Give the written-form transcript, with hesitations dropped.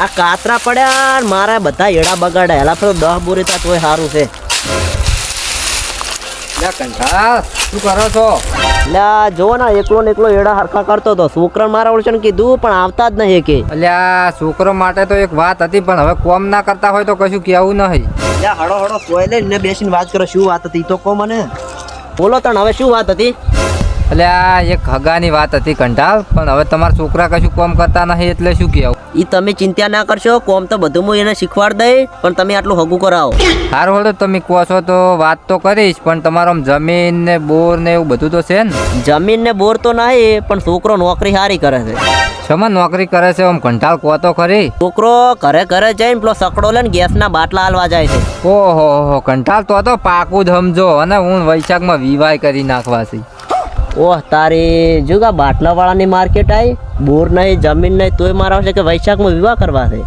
આ કાતરા પડ્યા ને મારા બધા એડા બગાડ્યા એલા તો 10 બોરી તા તોય સારું છે. કંટાળા શું કરો છો? એટલે જો ને એકલો ને એકલો એડા હરખા કરતો હતો. છોકરા મારા ઓળશે કીધું પણ આવતા જ નહીં કે. અલ્યા છોકરો માટે તો એક વાત હતી પણ હવે કોમ ના કરતા હોય તો કશું કહેવું નહીં. એટલે હળો હળો કોઈ લઈને બેસીને વાત કરો. શું વાત હતી તો કહો મને. બોલો તણ હવે શું વાત હતી? અલ્યા એક હગાની વાત હતી કંટાળ, પણ હવે તમારા છોકરા કશું કોમ કરતા નહીં એટલે શું કહેવું. ઈ તમે ચિંતા ના કરશો. કોમ તો બધું હું એને શીખવાડ દઈ પણ તમે આટલું હગું કરાવો. સારું હળો તમે કહો છો તો વાત તો કરીશ, પણ તમારો આમ જમીન ને બોર ને એવું બધું તો છે ને? જમીન ને બોર તો નહીં પણ છોકરો નોકરી સારી કરે છે. શેમાં નોકરી કરે છે આમ કંટાળ કહો તો ખરી. છોકરો ઘરે ઘરે જઈને પેલો સકડો લઈને ગેસના બાટલા હાલવા જાય છે. ઓહો કંટાળ તો પાકું જ સમજો, અને હું વૈશાખમાં વિવાહ કરી નાખવા છે. ઓહ તારી જુગા બાટલા વાળાની માર્કેટ આવી. બોર નહીં જમીન નહીં તોય મારા છે કે વૈશાખમાં વિવાહ કરવા છે.